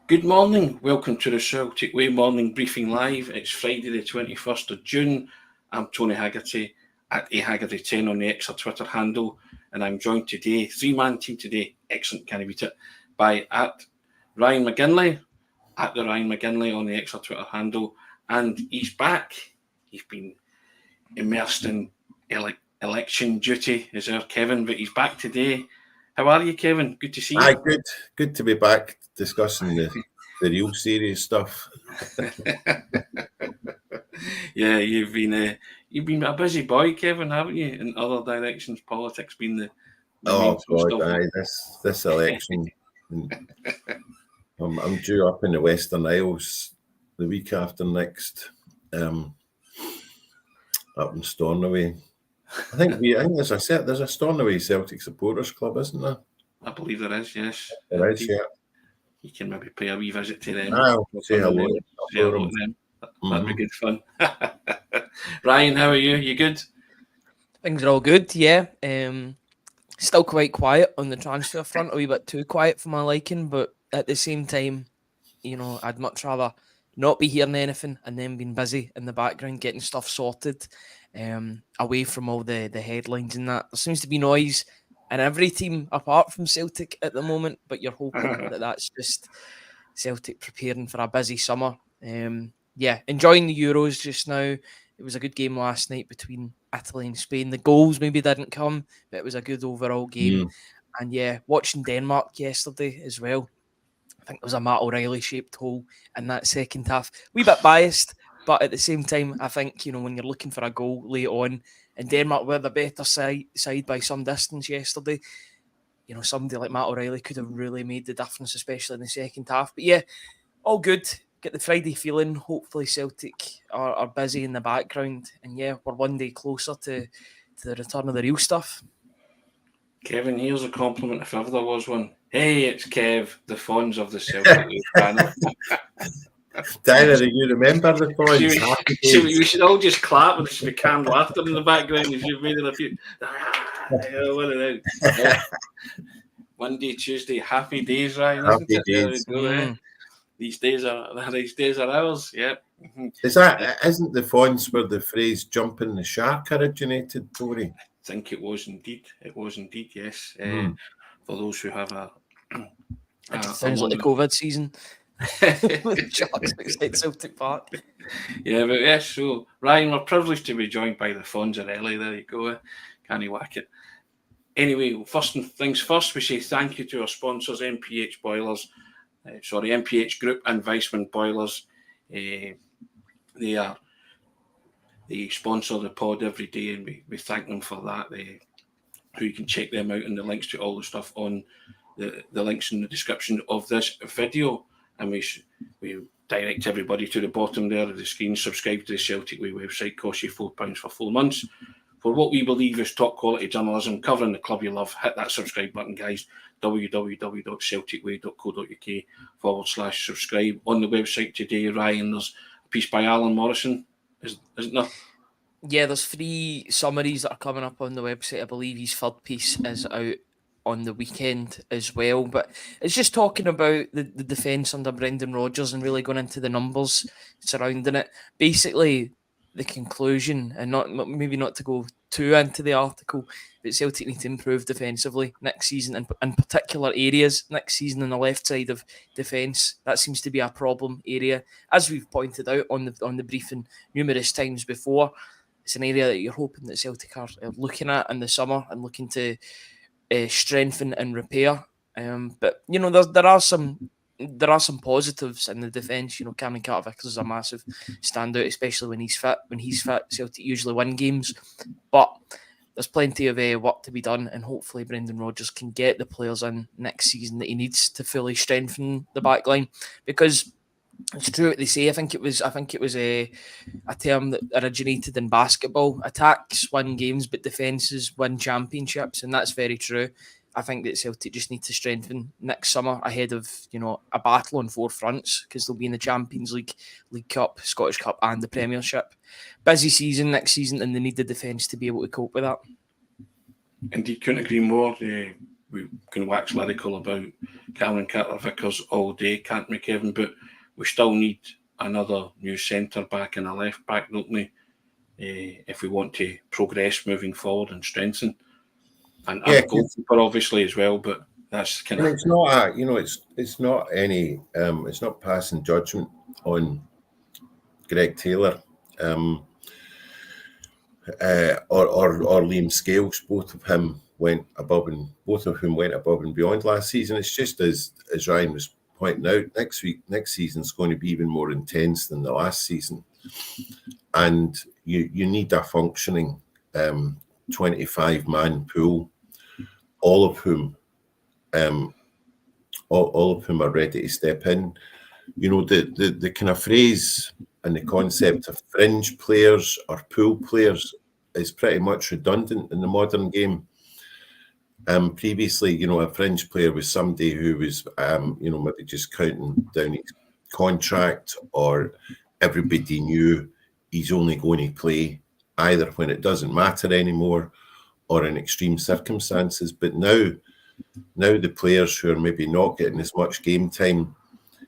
Good morning, welcome to the Celtic Way Morning Briefing Live. It's Friday the 21st of June. I'm Tony Haggerty at ahaggerty10 on the X or Twitter handle, and I'm joined today, three-man team today, excellent, can't beat it, by at Ryan McGinley, at the Ryan McGinley on the X or Twitter handle, and he's back. He's been immersed in election duty, is our Kevin, but he's back today. How are you, Kevin? Good to see you. Hi, good to be back discussing the real serious stuff. Yeah, you've been a busy boy, Kevin, haven't you? In other directions, politics being the Oh main God, aye, this election. I'm due up in the Western Isles the week after next, up in Stornoway. I think there's a Stornoway Celtic supporters club, isn't there? I believe there is, yes. There is, yeah. You can maybe pay a wee visit to them. I'll say hello. Say hello to them. That'd be good fun. Ryan, how are you? You good? Things are all good, yeah. Still quite quiet on the transfer front, a wee bit too quiet for my liking, but at the same time, I'd much rather not be hearing anything and then being busy in the background getting stuff sorted, away from all the headlines and that. There seems to be noise in every team apart from Celtic at the moment, but you're hoping that that's just Celtic preparing for a busy summer. Enjoying the Euros just now. It was a good game last night between Italy and Spain. The goals maybe didn't come, but it was a good overall game. And yeah, watching Denmark yesterday as well. I think there was a Matt O'Reilly-shaped hole in that second half. Wee bit biased, but at the same time, I think, when you're looking for a goal late on, and Denmark were the better side by some distance yesterday, somebody like Matt O'Reilly could have really made the difference, especially in the second half. But yeah, all good. Get the Friday feeling. Hopefully Celtic are busy in the background. And yeah, we're one day closer to the return of the real stuff. Kevin, here's a compliment if ever there was one. Hey, it's Kev, the Fonz of the Celtic panel. Tyler, do you remember the Fonz? We should all just clap and there should be canned laughter in the background if you've made it a few. One of them. Monday, Tuesday, happy days, Ryan. Happy days. These days are ours. Yep. Isn't the Fonz where the phrase "jumping the shark" originated, Tory? I think it was indeed. Yes. For those who have it sounds like the COVID season. Sharks outside Celtic Park. Yeah, but yes. So Ryan, we're privileged to be joined by the Fonzarelli. There you go. Can you whack it? Anyway, first things first, we say thank you to our sponsors, MPH Boilers. MPH Group and Weissman Boilers. They sponsor the pod every day, and we thank them for that. You can check them out, and the links to all the stuff on the links in the description of this video. And we direct everybody to the bottom there of the screen. Subscribe to the Celtic Way website. Costs you £4 for 4 months. For what we believe is top quality journalism covering the club you love, hit that subscribe button, guys. www.celticway.co.uk/subscribe. On the website today, Ryan, there's a piece by Alan Morrison, isn't there? Yeah, there's 3 summaries that are coming up on the website. I believe his third piece is out on the weekend as well. But it's just talking about the defence under Brendan Rodgers and really going into the numbers surrounding it. Basically, the conclusion, and not to go too into the article, but Celtic need to improve defensively next season, and in particular areas next season on the left side of defence. That seems to be a problem area, as we've pointed out on the briefing numerous times before. It's an area that you're hoping that Celtic are looking at in the summer and looking to strengthen and repair. But there are some positives in the defence. Cameron Carter-Vickers is a massive standout, especially when he's fit. When he's fit, Celtic usually win games. But there's plenty of work to be done, and hopefully Brendan Rodgers can get the players in next season that he needs to fully strengthen the back line. Because it's true what they say. I think it was a term that originated in basketball. Attacks win games, but defences win championships, and that's very true. I think that Celtic just need to strengthen next summer ahead of a battle on 4 fronts, because they'll be in the Champions League, League Cup, Scottish Cup, and the Premiership. Busy season next season, and they need the defence to be able to cope with that. Indeed, couldn't agree more. we can wax lyrical about Cameron Carter-Vickers all day, can't we, Kevin? But we still need another new centre back and a left back, don't we? If we want to progress moving forward and strengthen, and a goalkeeper obviously as well. But that's kind of. It's not it's not any it's not passing judgment on Greg Taylor or Liam Scales. Both of whom went above and beyond last season. It's just as Ryan was pointing out, next season is going to be even more intense than the last season, and you need a functioning 25-man pool, all of whom are ready to step in. You know, the kind of phrase and the concept of fringe players or pool players is pretty much redundant in the modern game. Previously, a fringe player was somebody who was, maybe just counting down his contract, or everybody knew he's only going to play either when it doesn't matter anymore or in extreme circumstances. But now the players who are maybe not getting as much game time,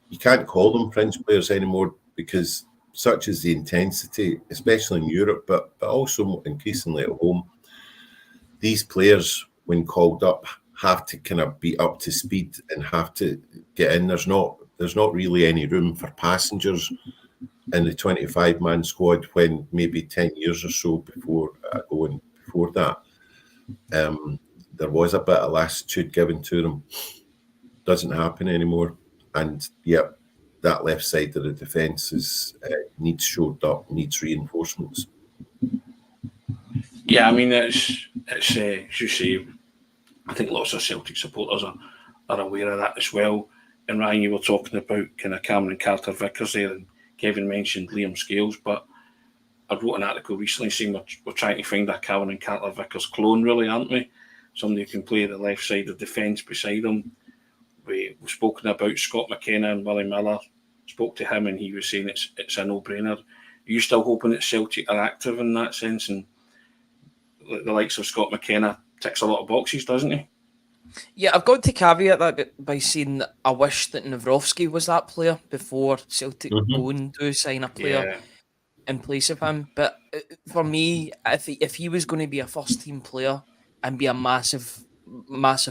you can't call them fringe players anymore, because such is the intensity, especially in Europe, but also increasingly at home. These players, when called up, have to kind of be up to speed and have to get in. There's not really any room for passengers in the 25-man squad, when maybe 10 years or so before that, there was a bit of lassitude given to them. Doesn't happen anymore. And yep, that left side of the defence needs shored up, needs reinforcements. Yeah, I mean, it's as you say, I think lots of Celtic supporters are aware of that as well. And Ryan, you were talking about kind of Cameron Carter-Vickers there, and Kevin mentioned Liam Scales, but I wrote an article recently saying we're trying to find a Cameron Carter-Vickers clone, really, aren't we? Somebody who can play the left side of defence beside him. We've spoken about Scott McKenna and Willie Miller. Spoke to him and he was saying it's a no-brainer. Are you still hoping that Celtic are active in that sense? And the likes of Scott McKenna ticks a lot of boxes, doesn't he? Yeah, I've got to caveat that by saying that I wish that Nawrowski was that player before Celtic go and do sign a player in place of him. But for me, if he was going to be a first-team player and be a massive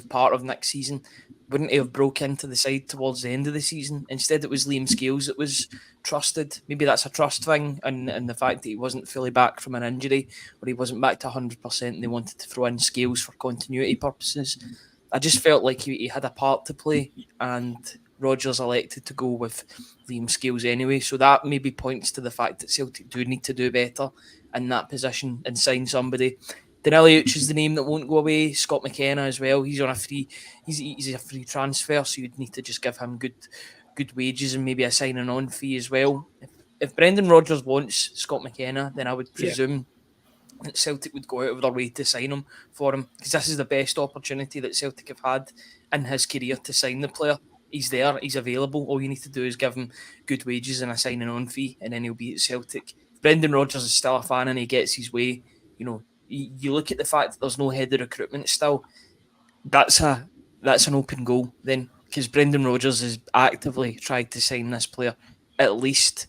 part of next season, wouldn't he have broke into the side towards the end of the season? Instead, it was Liam Scales that was trusted. Maybe that's a trust thing, and the fact that he wasn't fully back from an injury, or he wasn't back to 100%, and they wanted to throw in Scales for continuity purposes. I just felt like he had a part to play, and Rodgers elected to go with Liam Scales anyway. So that maybe points to the fact that Celtic do need to do better in that position and sign somebody. Daniliuc is the name that won't go away. Scott McKenna as well. He's on a free. He's a free transfer, so you'd need to just give him good wages and maybe a signing on fee as well. If Brendan Rodgers wants Scott McKenna, then I would presume that Celtic would go out of their way to sign him for him, because this is the best opportunity that Celtic have had in his career to sign the player. He's there, he's available. All you need to do is give him good wages and a signing on fee, and then he'll be at Celtic. If Brendan Rodgers is still a fan and he gets his way, you look at the fact that there's no head of recruitment still, that's an open goal then, because Brendan Rodgers has actively tried to sign this player at least,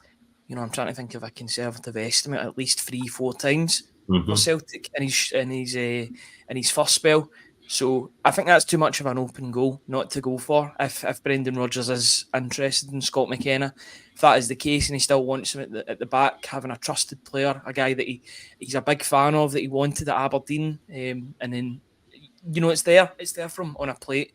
I'm trying to think of a conservative estimate, at least 3-4 times for Celtic in his first spell. So I think that's too much of an open goal not to go for if Brendan Rodgers is interested in Scott McKenna. If that is the case and he still wants him at the back, having a trusted player, a guy that he's a big fan of, that he wanted at Aberdeen, and then it's there from on a plate.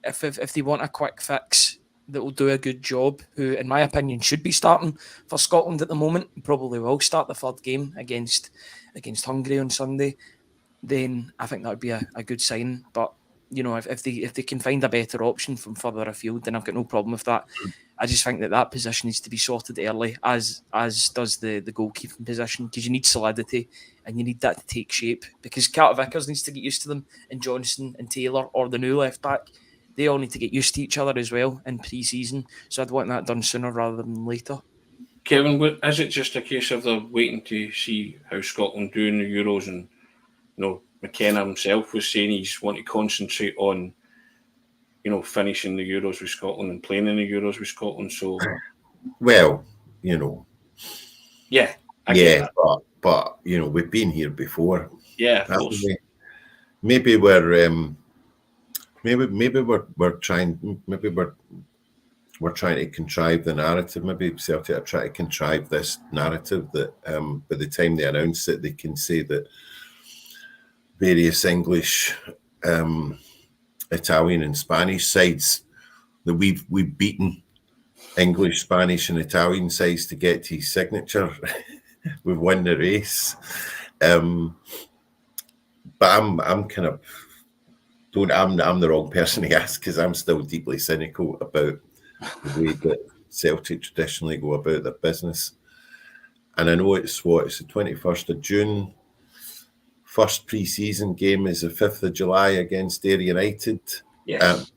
If they want a quick fix that will do a good job, who in my opinion should be starting for Scotland at the moment, probably will start the third game against Hungary on Sunday, then I think that would be a good sign. But if they can find a better option from further afield, then I've got no problem with that. I just think that position needs to be sorted early, as does the goalkeeping position, because you need solidity and you need that to take shape. Because Carter-Vickers needs to get used to them, and Johnson and Taylor, or the new left back, they all need to get used to each other as well in pre-season. So I'd want that done sooner rather than later. Kevin, is it just a case of they're waiting to see how Scotland do in the Euros? And McKenna himself was saying he's want to concentrate on finishing the Euros with Scotland and playing in the Euros with Scotland. So, well, yeah, I get that. but we've been here before. Yeah, of course. Maybe we're trying to contrive the narrative. Maybe Celtic are trying to contrive this narrative that by the time they announce it, they can say that various English, Italian, and Spanish sides that we've beaten English, Spanish, and Italian sides to get to his signature. We've won the race. But I'm kind of I'm the wrong person to ask, because I'm still deeply cynical about the way that Celtic traditionally go about their business. And I know it's the 21st of June. First pre-season game is the 5th of July against Ayr United. Yes.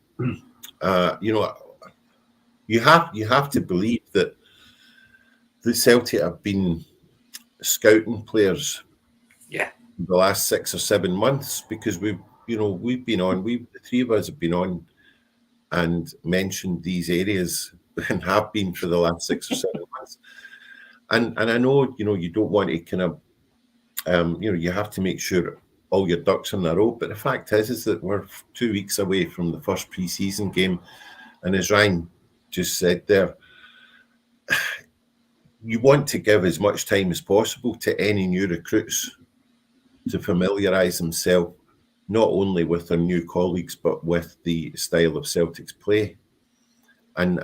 You have to believe that the Celtic have been scouting players. Yeah. The last 6 or 7 months, because we've been on. The three of us have been on and mentioned these areas and have been for the last 6 or 7 months. And I know you don't want to kind of you have to make sure all your ducks in a row. But the fact is that we're 2 weeks away from the first pre-season game, and as Ryan just said there, you want to give as much time as possible to any new recruits to familiarise themselves not only with their new colleagues but with the style of Celtic's play, and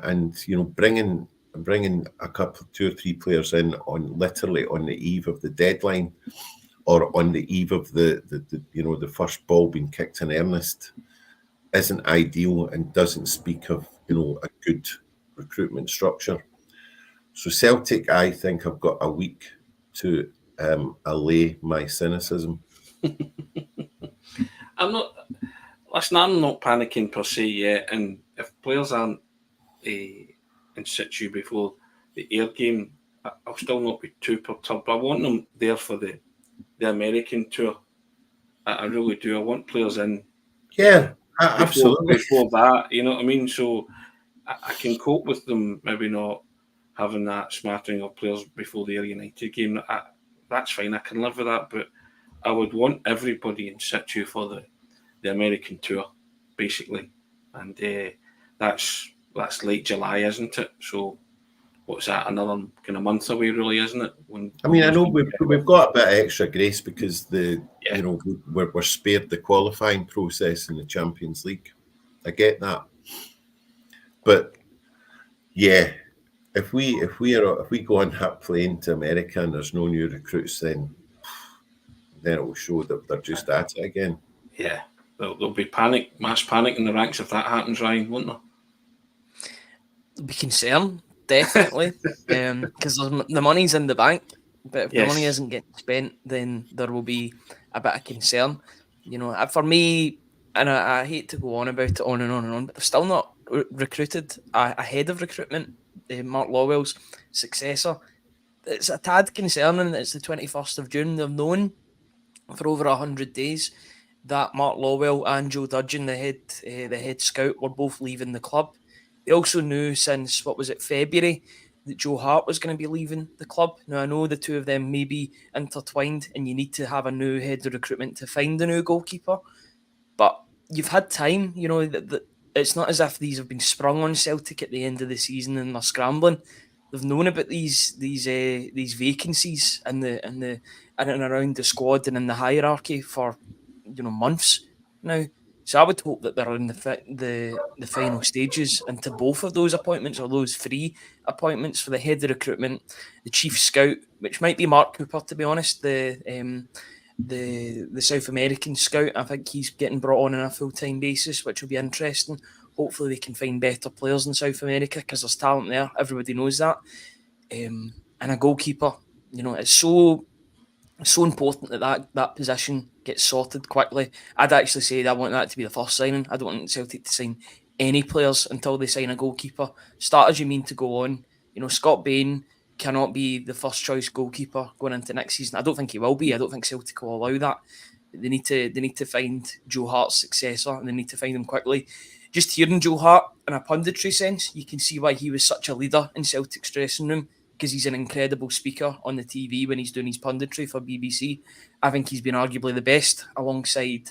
bringing a couple, 2 or 3 players in literally on the eve of the deadline, or on the eve of the first ball being kicked in earnest, isn't ideal and doesn't speak of a good recruitment structure. So Celtic, I think, have got a week to allay my cynicism. I'm not panicking per se yet, and if players aren't in situ before the Ayr game, I'll still not be too perturbed. I want them there for the American tour. I really do. I want players in. Yeah, absolutely. Before that, you know what I mean? So I can cope with them maybe not having that smattering of players before the Ayr United game. That's fine. I can live with that. But I would want everybody in situ for the American tour, basically. And that's late July, isn't it? So what's that? Another kind of month away, really, isn't it? I know we've got a bit of extra grace because we're spared the qualifying process in the Champions League. I get that, but yeah, if we go on that plane to America and there's no new recruits, then it will show that they're just at it again. Yeah, there'll be mass panic in the ranks if that happens, Ryan, won't there? There'll be concern, definitely, because the money's in the bank. But if the money isn't getting spent, then there will be a bit of concern. For me, and I hate to go on about it on and on and on, but they're still not recruited ahead of recruitment. Mark Lawwell's successor. It's a tad concerning. It's the 21st of June. They've known for over 100 days that Mark Lawwell and Joe Dudgeon, the head scout, were both leaving the club. They also knew since, February, that Joe Hart was going to be leaving the club. Now, I know the two of them may be intertwined and you need to have a new head of recruitment to find a new goalkeeper, but you've had time. It's not as if these have been sprung on Celtic at the end of the season and they're scrambling. They've known about these vacancies in and around the squad and in the hierarchy for months now. So I would hope that they're in the final stages into both of those appointments, or those 3 appointments, for the head of recruitment, the chief scout, which might be Mark Cooper, to be honest, the South American scout. I think he's getting brought on a full-time basis, which will be interesting. Hopefully they can find better players in South America, because there's talent there. Everybody knows that. And a goalkeeper, it's so important that position gets sorted quickly. I'd actually say I want that to be the first signing. I don't want Celtic to sign any players until they sign a goalkeeper. Start as you mean to go on. Scott Bain cannot be the first choice goalkeeper going into next season. I don't think he will be. I don't think Celtic will allow that. They need to find Joe Hart's successor, and they need to find him quickly. just hearing Joe Hart in a punditry sense, you can see why he was such a leader in Celtic's dressing room, because he's an incredible speaker on the TV when he's doing his punditry for BBC. I think he's been arguably the best alongside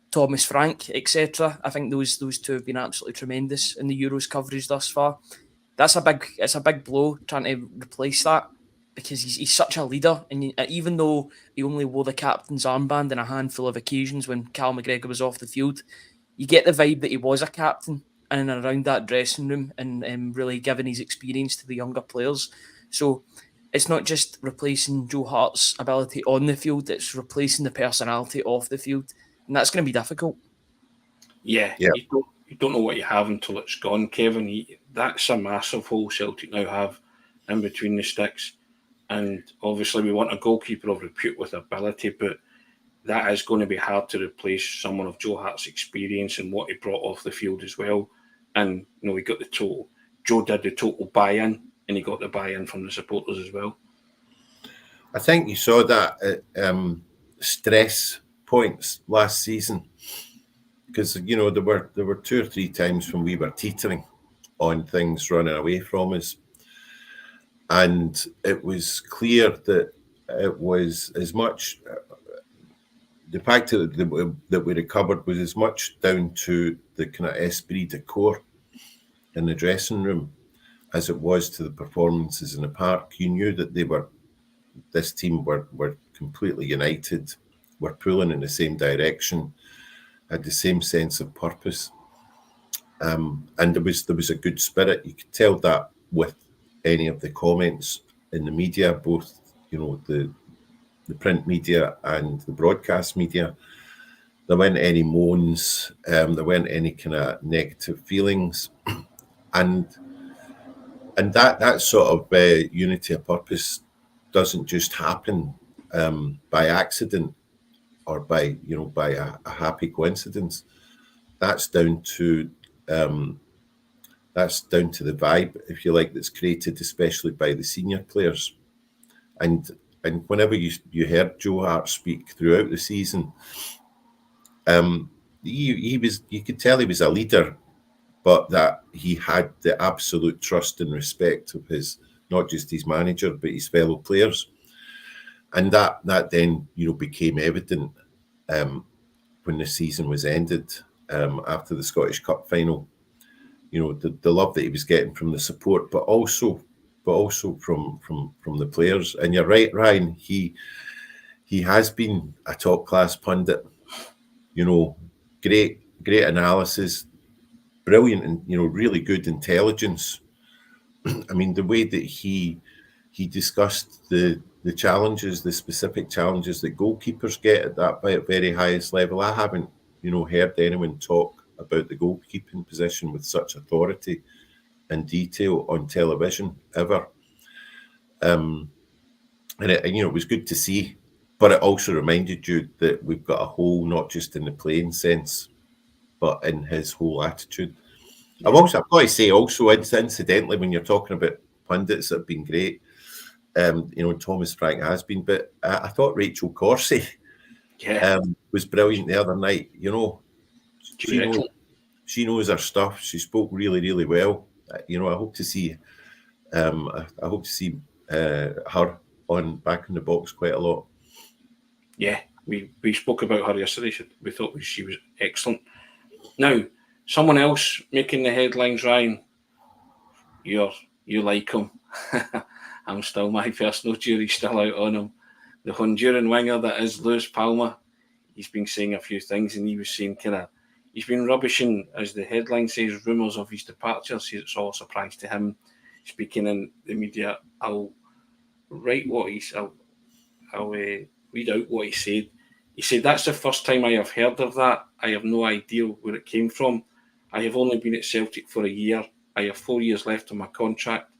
Thomas Frank, etc. I think those two have been absolutely tremendous in the Euros coverage thus far. It's a big blow trying to replace that, because he's such a leader, and even though he only wore the captain's armband in a handful of occasions when Cal McGregor was off the field, you get the vibe that he was a captain in and around that dressing room, and really giving his experience to the younger players. So it's not just replacing Joe Hart's ability on the field, it's replacing the personality off the field, and that's going to be difficult. Yeah. You don't know what you have until it's gone, Kevin. That's a massive hole Celtic now have in between the sticks. And obviously we want a goalkeeper of repute with ability, but that is going to be hard to replace someone of Joe Hart's experience and what he brought off the field as well. And, he got the total. Joe did the total buy-in, and he got the buy-in from the supporters as well. I think you saw that at stress points last season, because there were 2 or 3 times when we were teetering on things running away from us, and it was clear that it was as much the fact that we recovered was as much down to the kind of esprit de corps in the dressing room as it was to the performances in the park. You knew that this team were completely united, were pulling in the same direction, had the same sense of purpose, and there was a good spirit. You could tell that with any of the comments in the media, both the print media and the broadcast media. There weren't any moans, there weren't any kind of negative feelings, and that sort of unity of purpose doesn't just happen by accident or by a happy coincidence. That's down to the vibe, if you like, that's created especially by the senior players. And whenever you heard Joe Hart speak throughout the season, you could tell he was a leader, but that he had the absolute trust and respect of not just his manager, but his fellow players. And that then, became evident when the season was ended, after the Scottish Cup final. The love that he was getting from the support, but also from the players. And you're right, Ryan, he has been a top class pundit. Great analysis, brilliant, and really good intelligence. I mean, the way that he discussed the challenges, the specific challenges that goalkeepers get at that very highest level. I haven't heard anyone talk about the goalkeeping position with such authority and detail on television ever. And it was good to see, but it also reminded you that we've got a hole, not just in the playing sense, but in his whole attitude. Yeah. I've got to say also, incidentally, when you're talking about pundits that have been great, Thomas Frank has been, but I thought Rachel Corsie was brilliant the other night. She knows her stuff. She spoke really, really well. I hope to see her back in the box quite a lot. Yeah, we spoke about her yesterday. We thought she was excellent. Now, someone else making the headlines, Ryan. You like him. My personal jury's still out on him. The Honduran winger that is Luis Palma. He's been saying a few things, and he was saying he's been rubbishing, as the headline says, rumours of his departure. So it's all a surprise to him. Speaking in the media, I'll read out what he said. He said, "That's the first time I have heard of that. I have no idea where it came from. I have only been at Celtic for a year. I have 4 years left on my contract.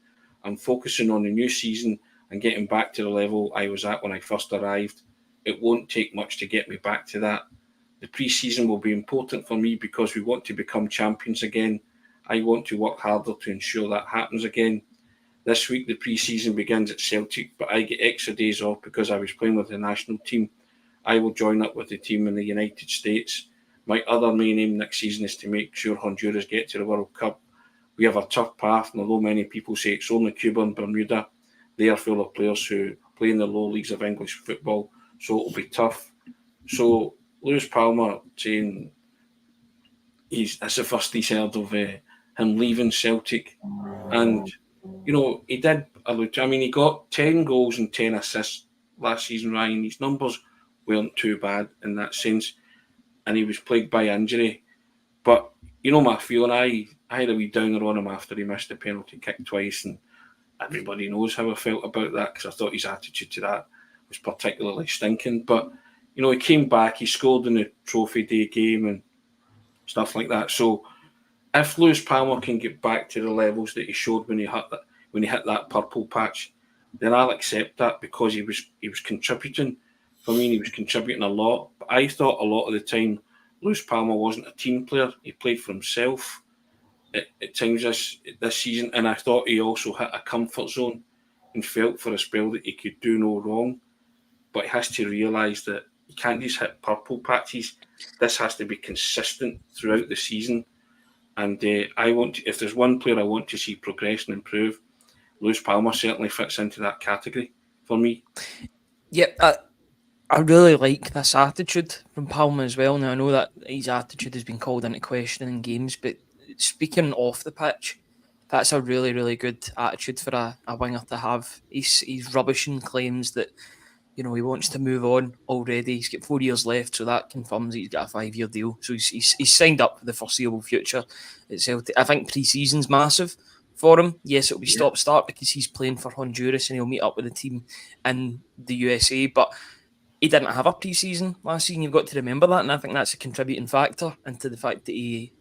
I'm focusing on the new season and getting back to the level I was at when I first arrived. It won't take much to get me back to that. The pre-season will be important for me because we want to become champions again. I want to work harder to ensure that happens again. This week the pre-season begins at Celtic, but I get extra days off because I was playing with the national team. I will join up with the team in the United States. My other main aim next season is to make sure Honduras get to the World Cup. We have a tough path, and although many people say it's only Cuba and Bermuda, they are full of players who play in the low leagues of English football, so it'll be tough. So Luis Palma saying that's the first he's heard of him leaving Celtic, and he did. He got 10 goals and 10 assists last season, Ryan. His numbers weren't too bad in that sense, and he was plagued by injury. But my feeling, I had a wee downer on him after he missed the penalty kick twice, and everybody knows how I felt about that because I thought his attitude to that was particularly stinking. But he came back, he scored in the trophy day game and stuff like that. So if Luis Palma can get back to the levels that he showed when he hit that purple patch, then I'll accept that because he was contributing. For me, he was contributing a lot. But I thought a lot of the time Luis Palma wasn't a team player. He played for himself at times this season, and I thought he also hit a comfort zone and felt for a spell that he could do no wrong. But he has to realise that you can't just hit purple patches. This has to be consistent throughout the season. And if there's one player I want to see progress and improve, Luis Palma certainly fits into that category for me. Yeah, I really like this attitude from Palma as well. Now, I know that his attitude has been called into question in games, but speaking off the pitch, that's a really, really good attitude for a winger to have. He's rubbishing claims that he wants to move on already. He's got 4 years left, so that confirms he's got a 5-year deal. So he's signed up for the foreseeable future at Celtic. I think pre-season's massive for him. Yes, it'll be stop-start because he's playing for Honduras and he'll meet up with the team in the USA, but he didn't have a pre-season last season. You've got to remember that, and I think that's a contributing factor into the fact that he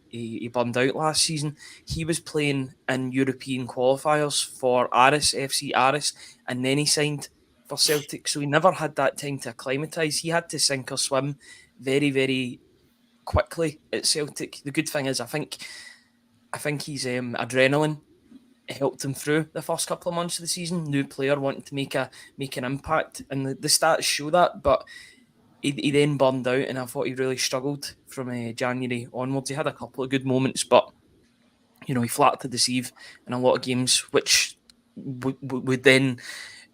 burned out last season. He was playing in European qualifiers for FC Aris, and then he signed for Celtic, so he never had that time to acclimatise. He had to sink or swim very, very quickly at Celtic. The good thing is, I think his adrenaline helped him through the first couple of months of the season. New player wanting to make an impact, and the stats show that. But he then burned out, and I thought he really struggled from January onwards. He had a couple of good moments, but he flat to deceive in a lot of games, which would then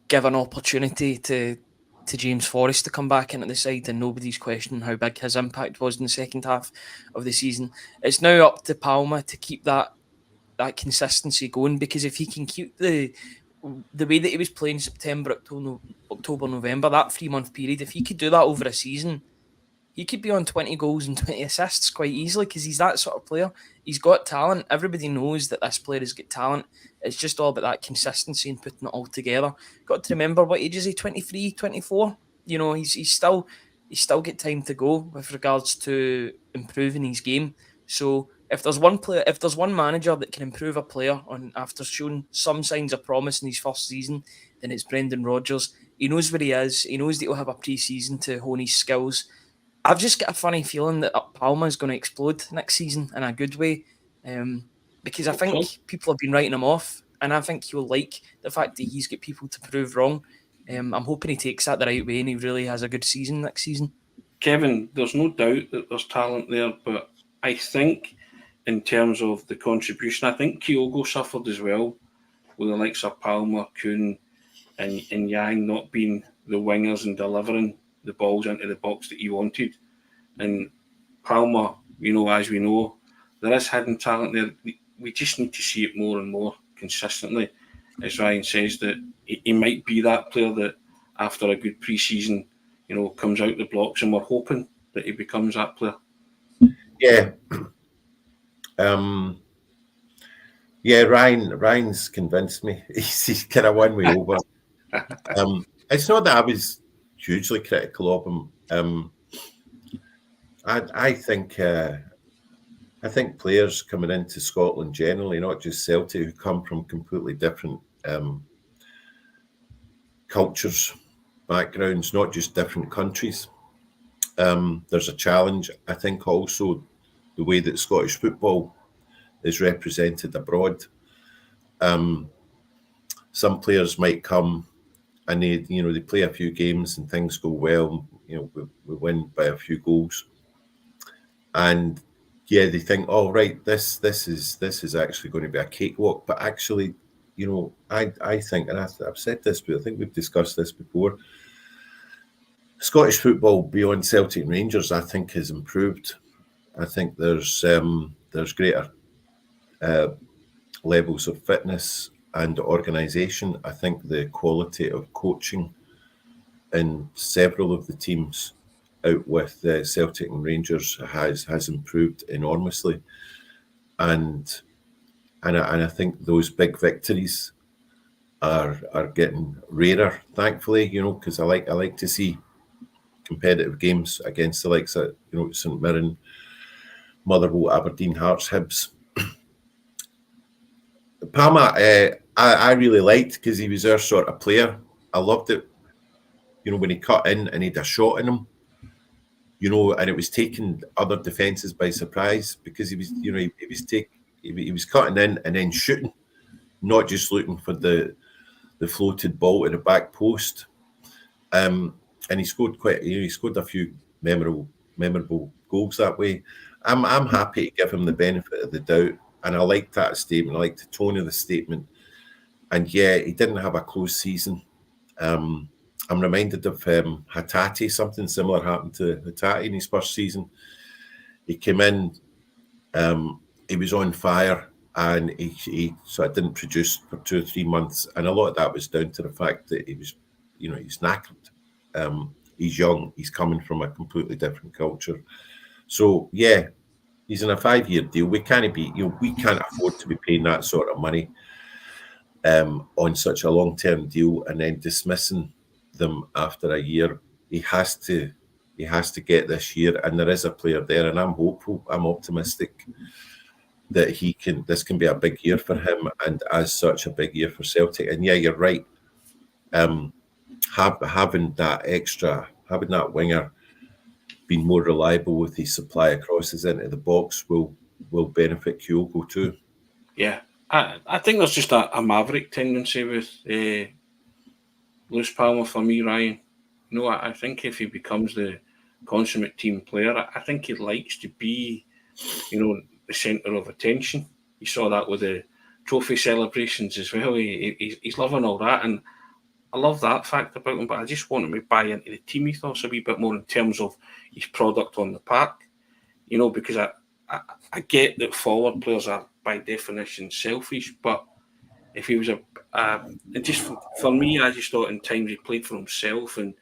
give an opportunity to James Forrest to come back into the side, and nobody's questioning how big his impact was in the second half of the season. It's now up to Palma to keep that consistency going, because if he can keep the way that he was playing September, October, November, that 3-month period, if he could do that over a season, he could be on 20 goals and 20 assists quite easily, because he's that sort of player. He's got talent. Everybody knows that this player has got talent. It's just all about that consistency and putting it all together. Got to remember, what age is he? 23, 24? He's still got time to go with regards to improving his game. So if there's one manager that can improve a player after showing some signs of promise in his first season, then it's Brendan Rodgers. He knows where he is. He knows that he'll have a pre-season to hone his skills. I've just got a funny feeling that Palma is going to explode next season in a good way, because I think people have been writing him off, and I think he'll like the fact that he's got people to prove wrong. I'm hoping he takes that the right way and he really has a good season next season. Kevin, there's no doubt that there's talent there, but I think in terms of the contribution, I think Kyogo suffered as well, with the likes of Palma, Kuhn and Yang not being the wingers and delivering the balls into the box that he wanted. And Palma, as we know, there is hidden talent there. We just need to see it more and more consistently. As Ryan says, that he might be that player that after a good pre-season, comes out the blocks, and we're hoping that he becomes that player. Yeah. Ryan's convinced me. He's kind of won me over. It's not that I was hugely critical of him. I think players coming into Scotland generally, not just Celtic, who come from completely different cultures, backgrounds, not just different countries. There's a challenge. I think also the way that Scottish football is represented abroad. Some players might come and they play a few games and things go well. We win by a few goals. and yeah, they think, oh right, this is actually going to be a cakewalk. But actually, I think, and I've said this, but I think we've discussed this before. Scottish football beyond Celtic and Rangers, I think, has improved. I think there's greater levels of fitness and organisation. I think the quality of coaching in several of the teams out with Celtic and Rangers has improved enormously, and I think those big victories are getting rarer, thankfully. Because I like to see competitive games against the likes of St Mirren, Motherwell, Aberdeen, Hearts, Hibs. Palma, I really liked because he was our sort of player. I loved it, when he cut in and he had a shot in him, and it was taking other defences by surprise because he was, he was cutting in and then shooting, not just looking for the floated ball to the back post. And he scored he scored a few memorable goals that way. I'm happy to give him the benefit of the doubt, and I liked that statement. I liked the tone of the statement. And yeah, he didn't have a close season. I'm reminded of Hatate. Something similar happened to Hatate in his first season. He came in, he was on fire, and he sort of didn't produce for 2 or 3 months. And a lot of that was down to the fact that he was, he's knackered. He's young. He's coming from a completely different culture. So yeah, he's in a 5-year deal. We can't afford to be paying that sort of money on such a long-term deal and then dismissing them after a year. He has to get this year, and there is a player there, and I'm hopeful. I'm optimistic that this can be a big year for him, and as such a big year for Celtic. And yeah, you're right. Having that winger being more reliable with his supply of crosses into the box will benefit Kyogo too. Yeah, I think there's just a maverick tendency with Lewis Palmer for me, Ryan. I think if he becomes the consummate team player, I think he likes to be, the centre of attention. You saw that with the trophy celebrations as well. He's loving all that, and I love that fact about him, but I just want him to buy into the team ethos a wee bit more in terms of his product on the park. Because I get that forward players are by definition selfish, but if he was just for me, I just thought in times he played for himself, and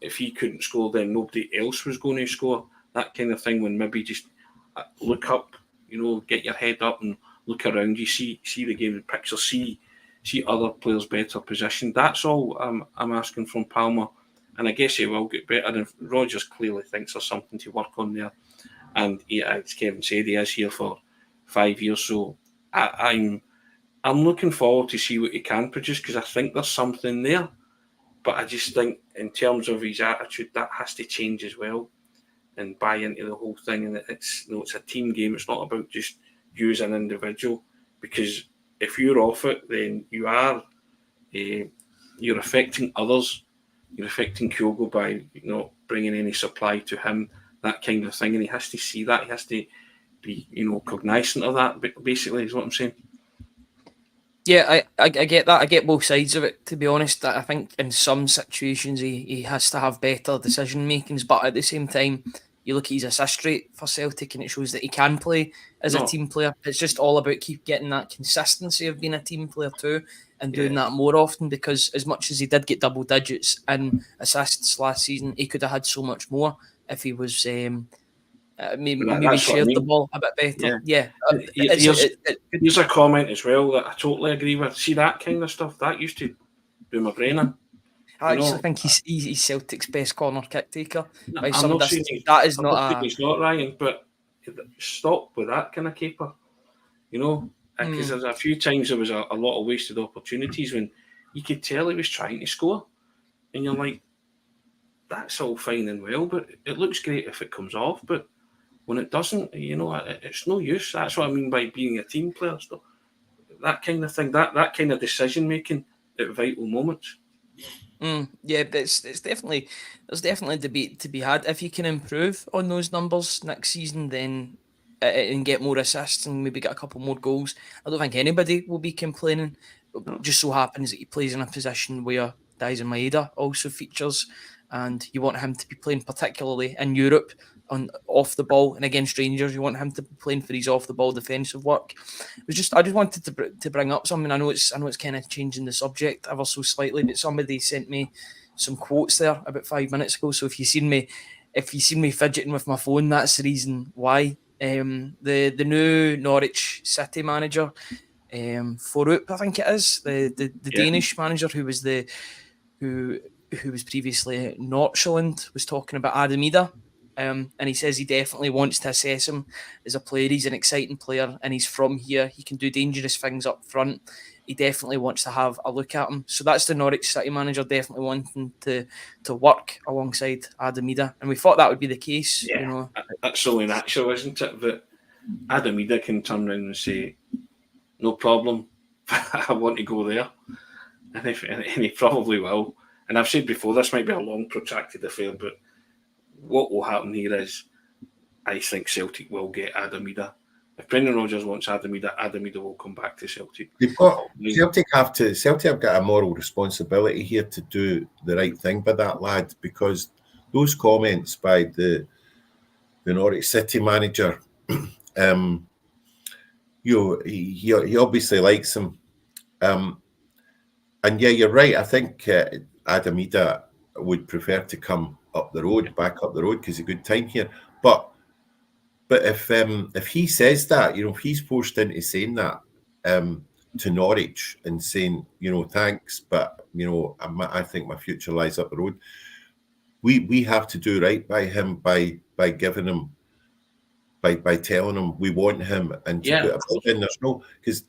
if he couldn't score, then nobody else was going to score. That kind of thing. When maybe just look up, get your head up and look around you, see the game, the picture, see other players better positioned. That's all I'm asking from Palmer, and I guess he will get better. And Rodgers clearly thinks there's something to work on there, and as Kevin said, he is here for 5 years, so I'm looking forward to see what he can produce, because I think there's something there. But I just think in terms of his attitude, that has to change as well, and buy into the whole thing. And it's a team game. It's not about just you as an individual, because if you're off it, then you're affecting others. You're affecting Kyogo by not bringing any supply to him, that kind of thing. And he has to see that. He has to be, cognizant of that, basically, is what I'm saying. Yeah, I get that. I get both sides of it, to be honest. I think in some situations he has to have better decision makings, but at the same time, you look at his assist rate for Celtic and it shows that he can play as a team player. It's just all about keep getting that consistency of being a team player too, and doing that more often, because as much as he did get double digits in assists last season, he could have had so much more if he was maybe shared the ball a bit better. Yeah. Here's a comment as well that I totally agree with. See, that kind of stuff, that used to do my brain in. I actually think he's Celtic's best corner kick taker. I'm not saying he's not, Ryan, but stop with that kind of caper. Because there's a few times there was a lot of wasted opportunities when you could tell he was trying to score, and you're like, that's all fine and well, but it looks great if it comes off, but when it doesn't, it's no use. That's what I mean by being a team player. That kind of thing, that kind of decision making at vital moments. Yeah, but there's definitely debate to be had. If you can improve on those numbers next season, then and get more assists and maybe get a couple more goals, I don't think anybody will be complaining. No. Just so happens that he plays in a position where Dyson Maeda also features, and you want him to be playing particularly in Europe on off the ball and against Rangers. You want him to be playing for his off the ball defensive work. I just wanted to bring up something. I know it's kind of changing the subject ever so slightly, but somebody sent me some quotes there about 5 minutes ago. So if you seen me fidgeting with my phone, that's the reason why. The new Norwich City manager, Forup, I think it is the Yeah. Danish manager who was who was previously at Nordsjælland, was talking about Adam Idah. And he says he definitely wants to assess him as a player. He's an exciting player and he's from here. He can do dangerous things up front. He definitely wants to have a look at him. So that's the Norwich City manager definitely wanting to work alongside Adam Idah. And we thought that would be the case. Yeah, You know, that's only natural, isn't it? That Adam Idah can turn around and say, no problem, I want to go there. And he probably will. And I've said before, this might be a long, protracted affair, but what will happen here is I think Celtic will get Adam Idah. If Brendan Rodgers wants Adam Idah will come back to Celtic. Celtic have got a moral responsibility here to do the right thing by that lad, because those comments by the Norwich City manager, he obviously likes him. And yeah, you're right. I think Adam Idah would prefer to come back up the road, because he's a good time here. But if he says that, if he's forced into saying that to Norwich and saying, thanks, but I think my future lies up the road. We have to do right by him by giving him, by telling him we want him, and to put a bid in. There's no, because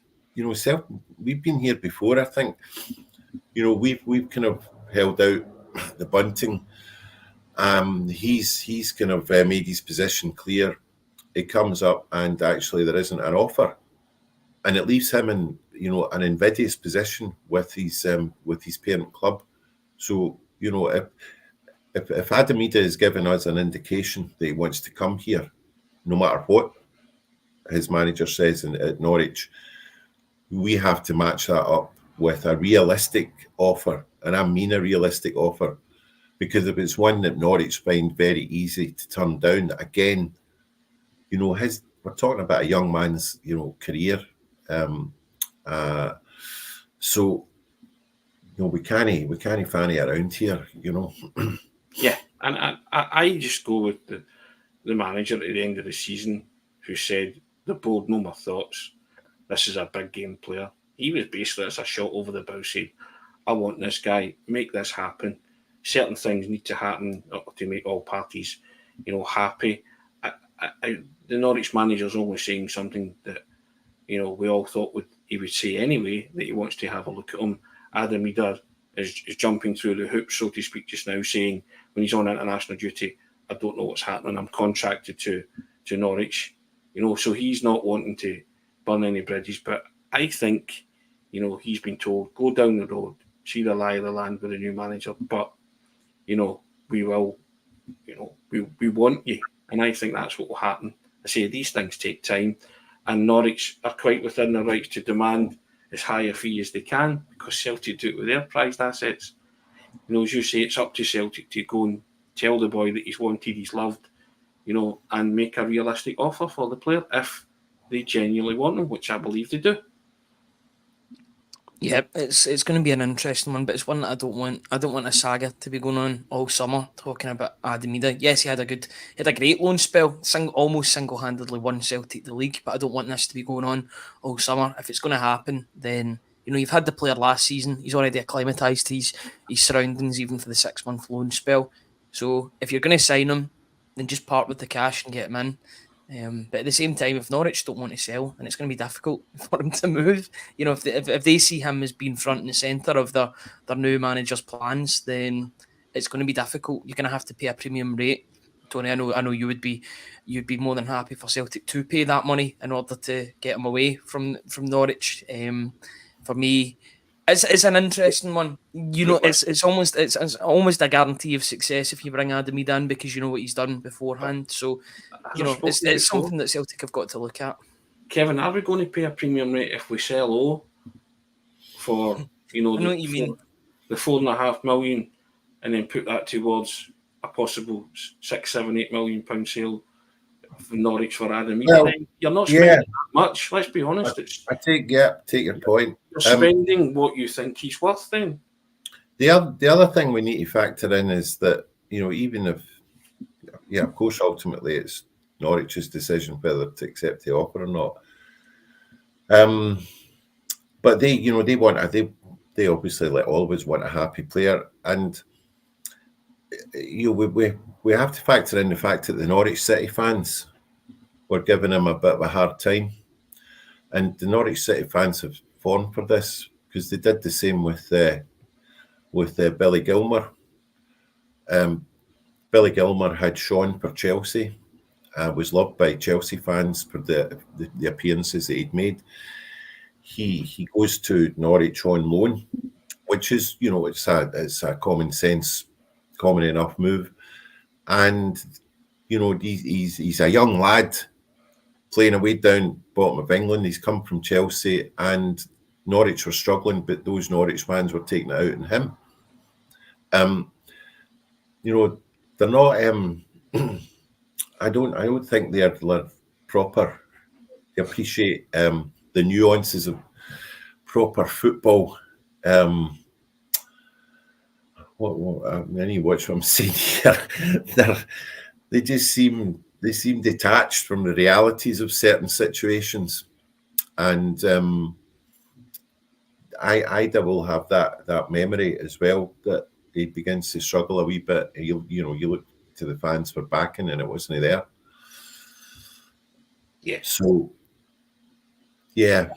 we've been here before. I think we've kind of held out the bunting. He's kind of made his position clear. It comes up and actually there isn't an offer, and it leaves him in an invidious position with his parent club. So if Adam Idah is giving us an indication that he wants to come here, no matter what his manager says at Norwich, we have to match that up with a realistic offer, and I mean a realistic offer, because if it's one that Norwich find very easy to turn down, again, we're talking about a young man's career, so we can't fanny around here, Yeah, and I just go with the manager at the end of the season who said, the board know my thoughts. This is a big game player. He was basically, it's a shot over the bow, saying, I want this guy, make this happen. Certain things need to happen to make all parties, happy. The Norwich manager's only saying something that, we all thought he would say anyway, that he wants to have a look at him. Adam Idah is jumping through the hoops, so to speak, just now, saying when he's on international duty, I don't know what's happening. I'm contracted to Norwich, so he's not wanting to burn any bridges. But I think, he's been told, go down the road, see the lie of the land with the new manager. But, we will, we want you. And I think that's what will happen. I say these things take time, and Norwich are quite within their rights to demand as high a fee as they can, because Celtic do it with their prized assets. As you say, it's up to Celtic to go and tell the boy that he's wanted, he's loved, and make a realistic offer for the player if they genuinely want him, which I believe they do. Yeah, it's going to be an interesting one, but it's one that I don't want a saga to be going on all summer talking about Adam Idah. Yes, he had a great loan spell, almost single-handedly won Celtic the league, but I don't want this to be going on all summer. If it's going to happen, then you've had the player last season. He's already acclimatised to his surroundings, even for the 6-month loan spell. So if you're going to sign him, then just part with the cash and get him in. But at the same time, if Norwich don't want to sell, and it's going to be difficult for him to move, if they see him as being front and centre of their new manager's plans, then it's going to be difficult. You're going to have to pay a premium rate. Tony, I know you'd be more than happy for Celtic to pay that money in order to get him away from Norwich. For me, It's an interesting one. You know, it's almost a guarantee of success if you bring Adam Idah in, because you know what he's done beforehand. So, you know, it's something that Celtic have got to look at. Kevin, are we going to pay a premium rate if we sell O for, you know, I know what you mean. The £4.5 million, and then put that towards a possible £6, £7, £8 million sale from Norwich for Adam Idah? Well, you're not spending that much. Let's be honest. I take your point. You're spending what you think he's worth. Then the other thing we need to factor in is that, you know, even if, of course, ultimately it's Norwich's decision whether to accept the offer or not. But they, you know, they obviously always want a happy player, and you know, we have to factor in the fact that the Norwich City fans were giving him a bit of a hard time, and the Norwich City fans have fallen for this because they did the same with Billy Gilmour. Billy Gilmour had shone for Chelsea, was loved by Chelsea fans for the appearances that he'd made. He goes to Norwich on loan, which is, you know, it's a common enough move, and you know, he's a young lad playing away down bottom of England. He's come from Chelsea, and Norwich were struggling, but those Norwich fans were taking it out on him. You know, they're not. I don't think they're proper. They appreciate the nuances of proper football. I mean, watch what I'm saying here. They seem detached from the realities of certain situations, and Idah will have that memory as well, that he begins to struggle a wee bit. You look to the fans for backing, and it wasn't there. Yeah. So, yeah,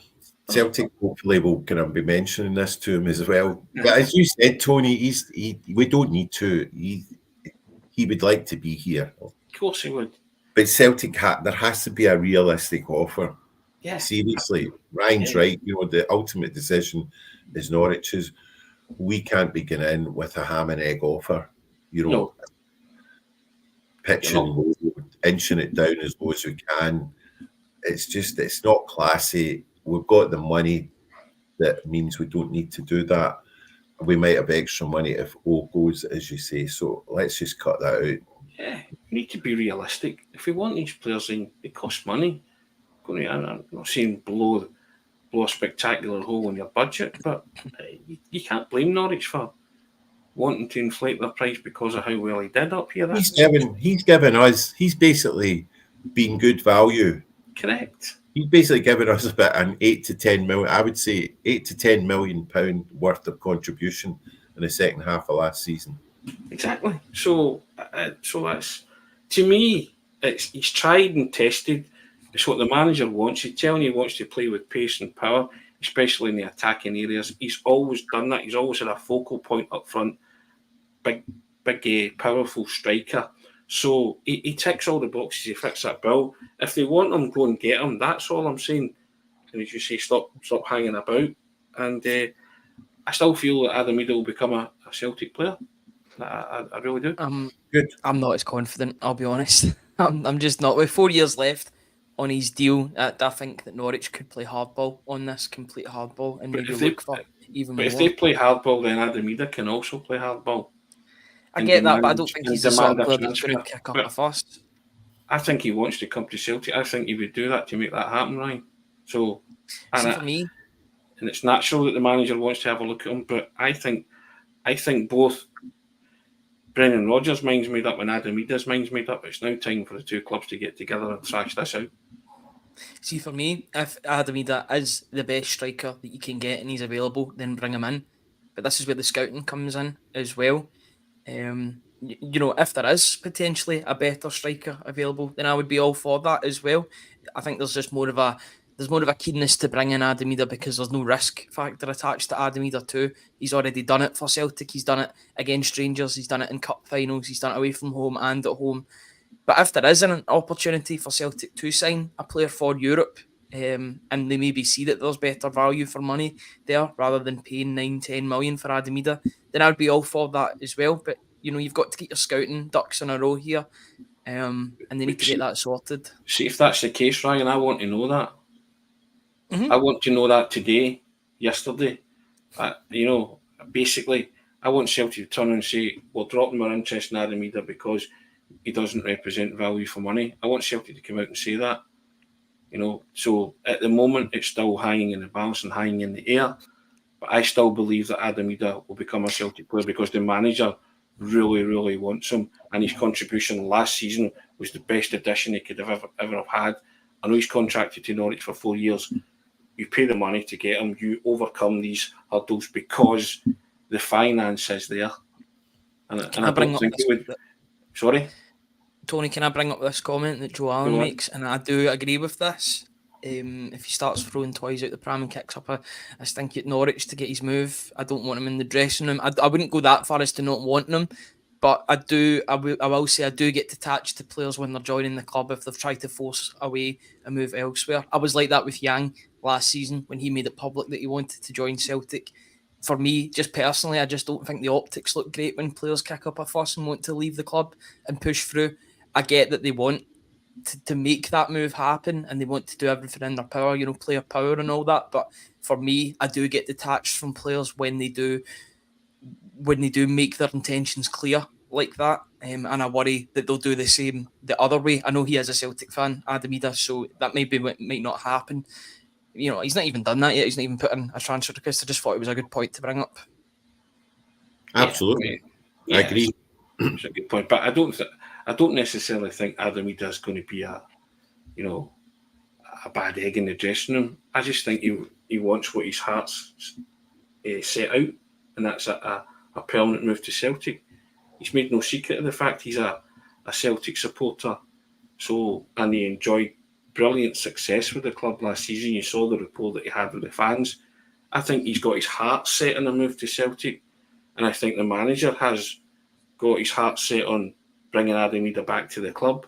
Celtic hopefully will kind of be mentioning this to him as well. But as you said, Tony, we don't need to. He would like to be here. Of course he would. But Celtic, there has to be a realistic offer. Yeah. Seriously, Ryan's right. You know, the ultimate decision is Norwich's. We can't be going in with a ham and egg offer. You know, pitching, inching it down as low as we can. It's not classy. We've got the money. That means we don't need to do that. We might have extra money if O goes, as you say. So let's just cut that out. Yeah, we need to be realistic. If we want these players in, they cost money. I'm not saying blow a spectacular hole in your budget, but you can't blame Norwich for wanting to inflate their price because of how well he did up here. He's basically been good value. Correct. He's basically given us about an 8 to 10 million. I would say £8 to 10 million worth of contribution in the second half of last season. Exactly. So that's, to me, he's tried and tested. It's what the manager wants. He's telling you he wants to play with pace and power, especially in the attacking areas. He's always done that. He's always had a focal point up front. Big, powerful striker. So he ticks all the boxes. He fits that bill. If they want him, go and get him. That's all I'm saying. And as you say, stop hanging about. And I still feel that Adam Idah will become a Celtic player. I really do. Good. I'm not as confident, I'll be honest. I'm just not. With 4 years left on his deal, I think that Norwich could play hardball on this, complete hardball, and maybe look for even more. But if they play hardball, then Adam Idah can also play hardball. I get that, but I don't think he's the sort of player that's going to kick up a fuss. I think he wants to come to Celtic. I think he would do that to make that happen, Ryan. So, for me, and it's natural that the manager wants to have a look at him. But I think both Brendan Rodgers' mind's made up and Adam Idah's mind's made up. It's now time for the two clubs to get together and thrash this out. See, for me, if Adam Idah is the best striker that you can get and he's available, then bring him in. But this is where the scouting comes in as well. You know, if there is potentially a better striker available, then I would be all for that as well. I think there's just more of a keenness to bring in Adam Idah because there's no risk factor attached to Adam Idah too. He's already done it for Celtic. He's done it against Rangers. He's done it in cup finals. He's done it away from home and at home. But if there is an opportunity for Celtic to sign a player for Europe, and they maybe see that there's better value for money there rather than paying 9-10 million for Adam Idah, then I'd be all for that as well. But you've got to get your scouting ducks in a row here, and they need to get that sorted. See, if that's the case, Ryan, I want to know that. Mm-hmm. I want to know that today, yesterday. Basically, I want Celtic to turn and say, we're dropping our interest in Adam Idah because he doesn't represent value for money. I want Celtic to come out and say that. So at the moment, it's still hanging in the balance and hanging in the air. But I still believe that Adam Idah will become a Celtic player because the manager really, really wants him. And his contribution last season was the best addition he could have ever have had. I know he's contracted to Norwich for 4 years. You pay the money to get him. You overcome these hurdles because the finance is there. And I don't think it would... Sorry? Tony, can I bring up this comment that Joe Allen makes? And I do agree with this. If he starts throwing toys out the pram and kicks up a stink at Norwich to get his move, I don't want him in the dressing room. I wouldn't go that far as to not want him, but I will say I do get detached to players when they're joining the club if they've tried to force away a move elsewhere. I was like that with Yang last season when he made it public that he wanted to join Celtic. For me, just personally, I just don't think the optics look great when players kick up a fuss and want to leave the club and push through. I get that they want to make that move happen and they want to do everything in their power, player power and all that. But for me, I do get detached from players when they do make their intentions clear like that. And I worry that they'll do the same the other way. I know he is a Celtic fan, Adam Idah, so that might not happen. He's not even done that yet. He's not even put in a transfer request. I just thought it was a good point to bring up. Absolutely. Yeah, I agree. It's a good point. But I don't necessarily think Adam Idah is going to be a bad egg in the dressing room. I just think he wants what his heart's set out, and that's a permanent move to Celtic. He's made no secret of the fact he's a Celtic supporter. And he enjoyed brilliant success with the club last season. You saw the rapport that he had with the fans. I think he's got his heart set on a move to Celtic, and I think the manager has got his heart set on bringing Adam Idah back to the club.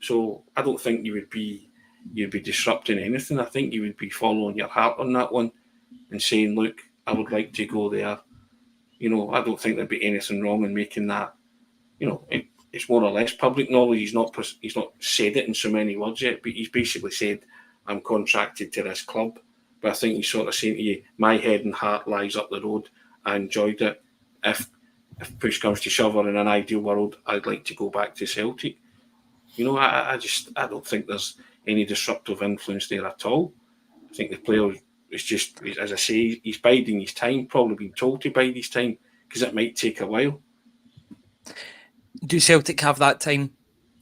So I don't think you'd be disrupting anything. I think you would be following your heart on that one and saying, look, I would like to go there. I don't think there'd be anything wrong in making that. It's more or less public knowledge. He's not said it in so many words yet, but he's basically said, I'm contracted to this club. But I think he's sort of saying to you, my head and heart lies up the road. I enjoyed it. If push comes to shove, or in an ideal world, I'd like to go back to Celtic. I don't think there's any disruptive influence there at all. I think the player is just, as I say, he's biding his time, probably been told to bide his time because it might take a while. Do Celtic have that time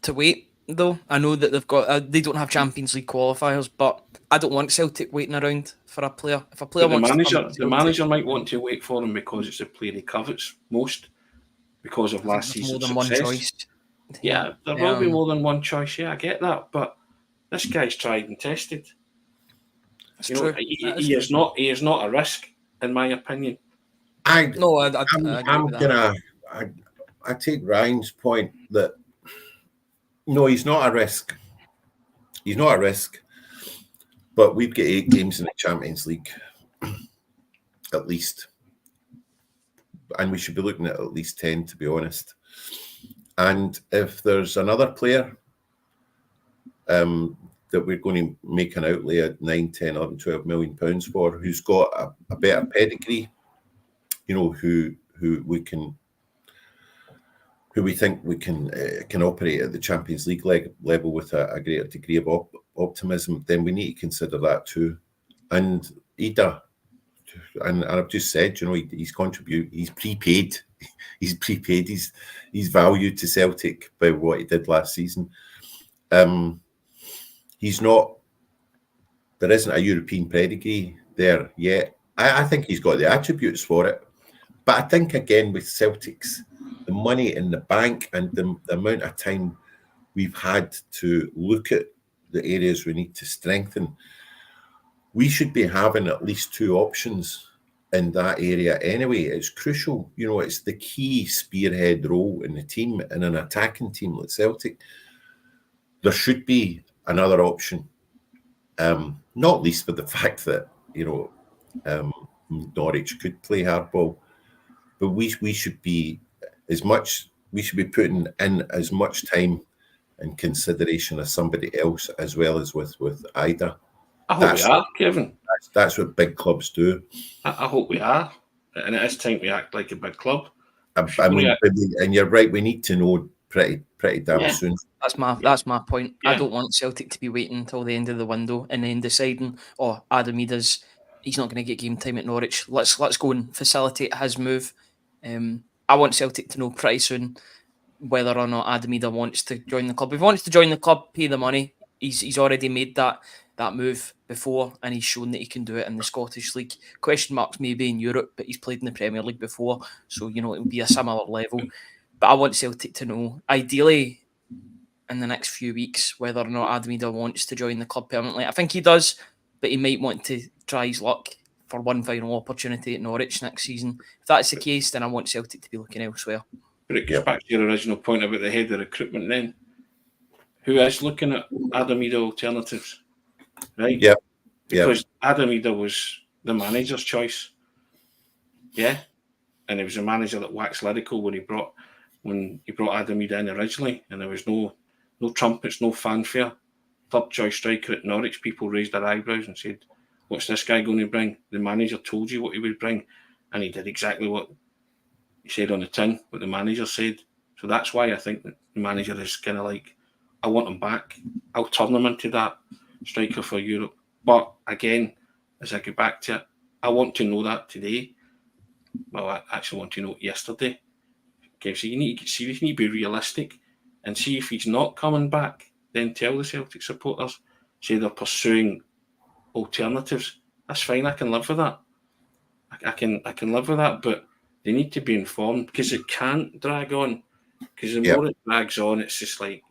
to wait, though? I know that they don't have Champions League qualifiers, but I don't want Celtic waiting around for a player. If a player wants the manager might want to wait for him because it's a player he covets most because of last season's success. More than one choice. Yeah, there will be more than one choice. Yeah, I get that, but this guy's tried and tested. That's true. He is not a risk, in my opinion. I take Ryan's point that no, he's not a risk. He's not a risk, but we've got 8 games in the Champions League, at least, and we should be looking at least 10, to be honest. And if there's another player that we're going to make an outlay at 9, 10, 11, 12 million pounds for, who's got a better pedigree, who we think we can operate at the Champions League level with a greater degree of optimism, then we need to consider that too. And Idah, and I've just said, he's prepaid. He's prepaid his value to Celtic by what he did last season. There isn't a European pedigree there yet. I think he's got the attributes for it. But I think, again, with Celtics, the money in the bank and the amount of time we've had to look at the areas we need to strengthen, we should be having at least 2 options in that area anyway. It's crucial. It's the key spearhead role in the team, in an attacking team like Celtic. There should be another option. Not least for the fact that, Norwich could play hardball, but we should be putting in as much time and consideration as somebody else, as well as with Idah. I hope we are, Kevin. That's what big clubs do. I hope we are, and it is time to act like a big club. And you're right. We need to know pretty damn soon. That's my point. Yeah. I don't want Celtic to be waiting until the end of the window and then deciding, Adam Idah's, he's not going to get game time at Norwich. Let's go and facilitate his move. I want Celtic to know pretty soon whether or not Adam Idah wants to join the club. If he wants to join the club, pay the money. He's already made that move before, and he's shown that he can do it in the Scottish League. Question marks maybe in Europe, but he's played in the Premier League before, so it will be a similar level. But I want Celtic to know, ideally, in the next few weeks, whether or not Adam Idah wants to join the club permanently. I think he does, but he might want to try his luck for one final opportunity at Norwich next season. If that's the case, then I want Celtic to be looking elsewhere. But it goes back to your original point about the head of recruitment then. Who is looking at Adam Idah alternatives? Right? Yeah. Because Adam Idah was the manager's choice. Yeah. And he was a manager that waxed lyrical when he brought Adam Idah in originally, and there was no trumpets, no fanfare. Third choice striker at Norwich, people raised their eyebrows and said, "What's this guy going to bring?" The manager told you what he would bring, and he did exactly what he said on the tin, what the manager said. So that's why I think that the manager is kind of like, I want him back. I'll turn him into that striker for Europe. But again, as I go back to it, I want to know that today. Well, I actually want to know it yesterday. Okay, so you need to be realistic and see if he's not coming back. Then tell the Celtic supporters, say they're pursuing alternatives. That's fine. I can live with that. I can live with that, but they need to be informed, because it can't drag on. Because the more it drags on, it's just like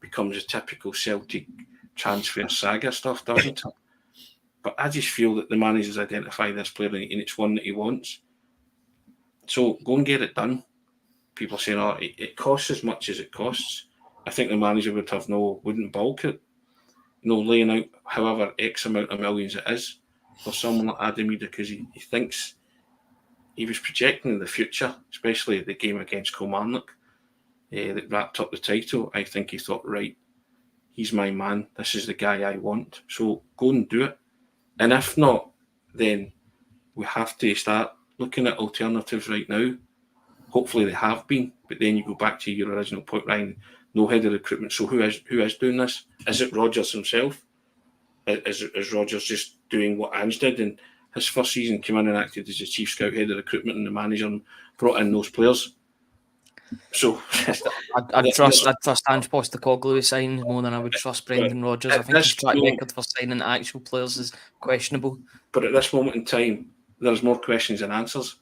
becomes a typical Celtic transfer saga stuff, doesn't it? But I just feel that the managers identify this player and it's one that he wants. So go and get it done. People saying, it costs as much as it costs. I think the manager wouldn't bulk it. Laying out however X amount of millions it is for someone like Adam Idah, because he thinks he was projecting the future, especially the game against Kilmarnock that wrapped up the title. I think he thought, right, he's my man. This is the guy I want. So go and do it. And if not, then we have to start looking at alternatives right now. Hopefully they have been, but then you go back to your original point, Ryan. No head of recruitment. So who is doing this? Is it Rodgers himself? Is Rodgers just doing what Ange did in his first season, came in and acted as the chief scout, head of recruitment, and the manager, and brought in those players? So I'd trust Ange Postecoglou with signing more than I would trust Brendan Rodgers. I think his track record for signing actual players is questionable. But at this moment in time, there's more questions than answers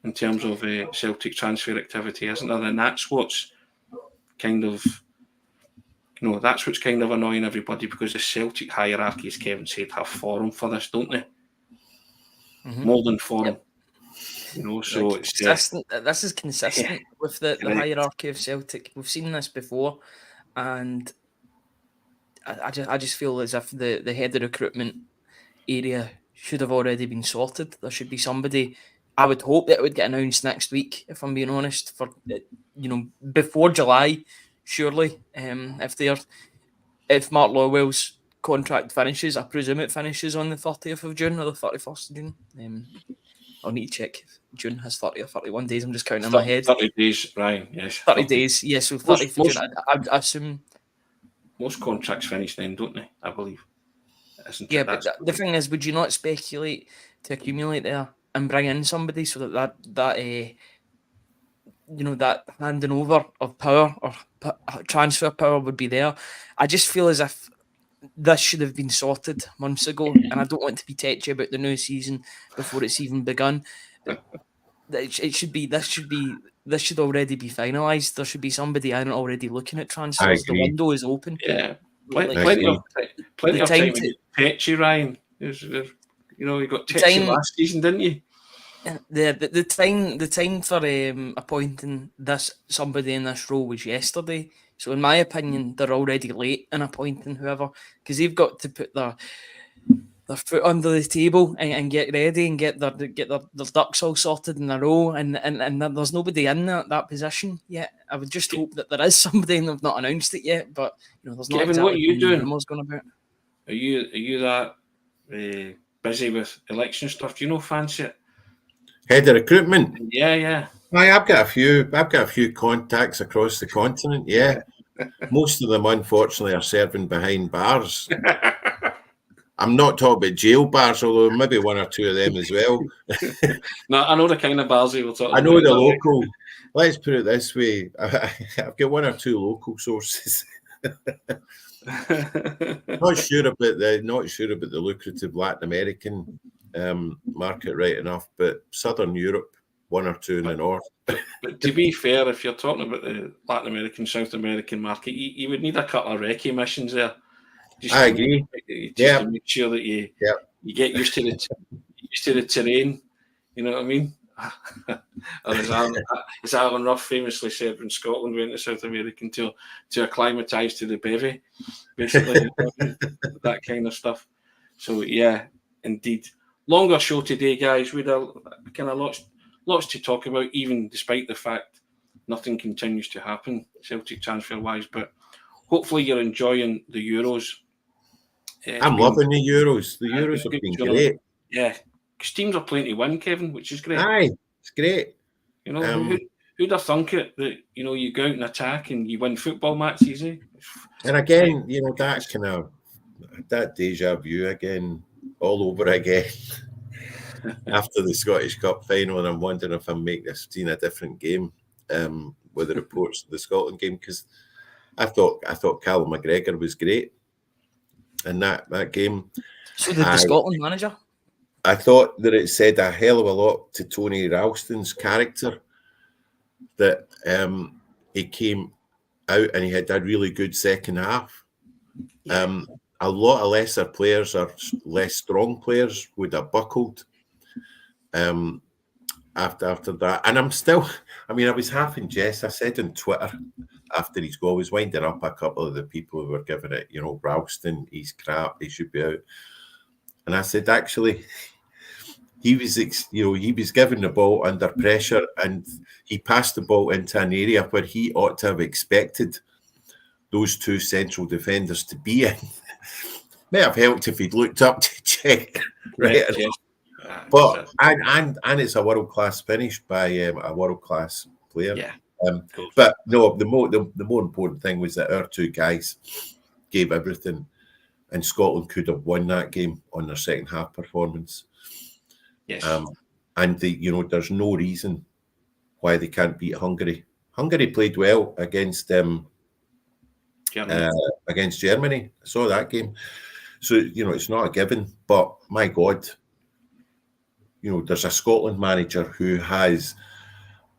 in terms of Celtic transfer activity, isn't there? And that's what's kind of annoying everybody, because the Celtic hierarchy, as Kevin said, have forum for this, don't they? Mm-hmm. More than forum. Yep. So it's consistent. This is consistent with the hierarchy of Celtic. We've seen this before, and I just feel as if the head of recruitment area should have already been sorted. There should be somebody. I would hope that it would get announced next week, if I'm being honest, for before July, surely. If Mark Lawwell's contract finishes, I presume it finishes on the 30th of June or the 31st of June. I'll need to check if June has 30 or 31 days. I'm just counting in my head. 30 days, Ryan, yes. 30 days, yes. So 30th of June, I assume. Most contracts finish then, don't they? I believe. Yeah, but the thing is, would you not speculate to accumulate there and bring in somebody so that that handing over of power or transfer power would be there? I just feel as if this should have been sorted months ago, and I don't want to be touchy about the new season before it's even begun. This should already be finalised. There should be somebody already looking at transfers. The window is open. Yeah, plenty of time to get touchy, Ryan. You got touchy last season, didn't you? The time for appointing somebody in this role was yesterday. So in my opinion, they're already late in appointing whoever, because they've got to put their foot under the table and get ready and get their ducks all sorted in a row, and there's nobody in that position yet. I would just hope that there is somebody, and they've not announced it yet. But there's not Kevin, what exactly are you doing? rumours going about. Are you that busy with election stuff? Do you know fancy it? Head of recruitment. Yeah. I've got a few contacts across the continent. Yeah, most of them unfortunately are serving behind bars. I'm not talking about jail bars, although maybe one or two of them as well. No, I know the kind of bars you were talking about. I know the local. Let's put it this way: I've got one or two local sources. Not sure about the lucrative Latin American market right enough, but Southern Europe, one or two in the north. But to be fair, if you're talking about the Latin American, South American market, you would need a couple of recce missions there. I agree. To make sure that you get used to the terrain. You know what I mean? Or as Alan Ruff famously said when Scotland went to South American to acclimatise to the bevy, basically, that kind of stuff. So yeah, indeed. Longer show today, guys. We'd have kind of lots to talk about, even despite the fact nothing continues to happen Celtic transfer-wise. But hopefully you're enjoying the Euros. I'm loving the Euros. The Euros have been great. Yeah, because teams are playing to win, Kevin, which is great. Aye, it's great. Who'd have thunk it that you go out and attack and you win football matches? And again, that deja vu again, all over again. After the Scottish Cup final, and I'm wondering if I'm seeing a different game with the reports of the Scotland game, because I thought Callum McGregor was great in that game. So did the Scotland manager. I thought that it said a hell of a lot to Tony Ralston's character that he came out and he had a really good second half. A lot of lesser players or less strong players would have buckled after that. And I was half in jest. I said on Twitter after his goal, I was winding up a couple of the people who were giving it, Ralston, he's crap, he should be out. And I said, actually, he was given the ball under pressure and he passed the ball into an area where he ought to have expected those two central defenders to be in. May have helped if he'd looked up to check. Right. But and it's a world-class finish by a world-class player. Yeah. But no, the more important thing was that our two guys gave everything, and Scotland could have won that game on their second half performance. Yes. And there's no reason why they can't beat Hungary. Hungary played well against Germany. I saw that game. So, it's not a given, but my God, there's a Scotland manager who has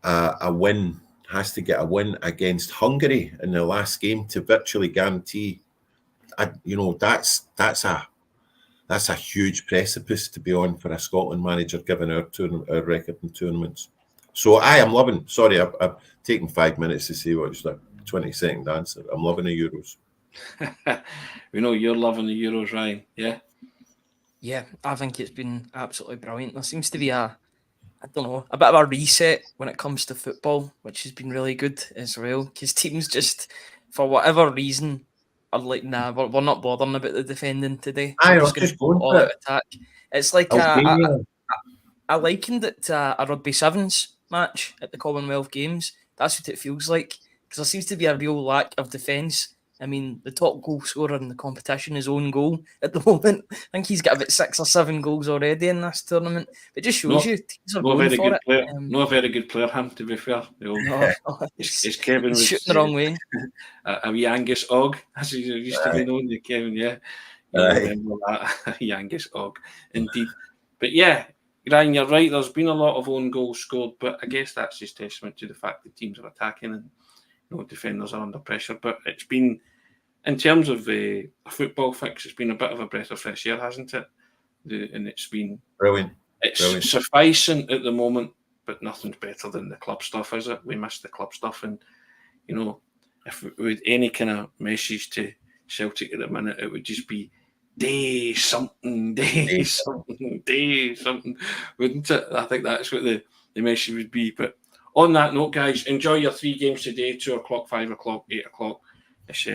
has to get a win against Hungary in the last game to virtually guarantee. That's a huge precipice to be on for a Scotland manager, given our record in tournaments. So I am loving. Sorry, I've taken 5 minutes to say what's the 20-second answer. I'm loving the Euros. We know you're loving the Euros, Ryan. Yeah. Yeah, I think it's been absolutely brilliant. There seems to be a bit of a reset when it comes to football, which has been really good as well. Because teams just, for whatever reason, are like, nah, we're not bothering about the defending today. I We're was just going all out attack. It's like I likened it to a rugby sevens match at the Commonwealth Games. That's what it feels like, because there seems to be a real lack of defence. I mean, the top goal scorer in the competition is own goal at the moment. I think he's got about 6 or 7 goals already in this tournament. It just shows you teams are going for it. Not a very good player, him, to be fair. It's Kevin was shooting the wrong way. A wee Angus Og, as he used to be known, Kevin. Yeah, remember that, Angus Og, indeed. But yeah, Ryan, you're right. There's been a lot of own goals scored, but I guess that's just testament to the fact that teams are attacking and defenders are under pressure. But it's been, in terms of a football fix, it's been a bit of a breath of fresh air, hasn't it? And it's been brilliant. It's Brilliant. sufficing at the moment, but nothing's better than the club stuff, is it? We miss the club stuff, and you know, if we had any kind of message to Celtic at the minute, it would just be day something, wouldn't it? I think that's what the message would be. But on that note, guys, enjoy your 3 games today: 2 o'clock, 5 o'clock, 8 o'clock. It's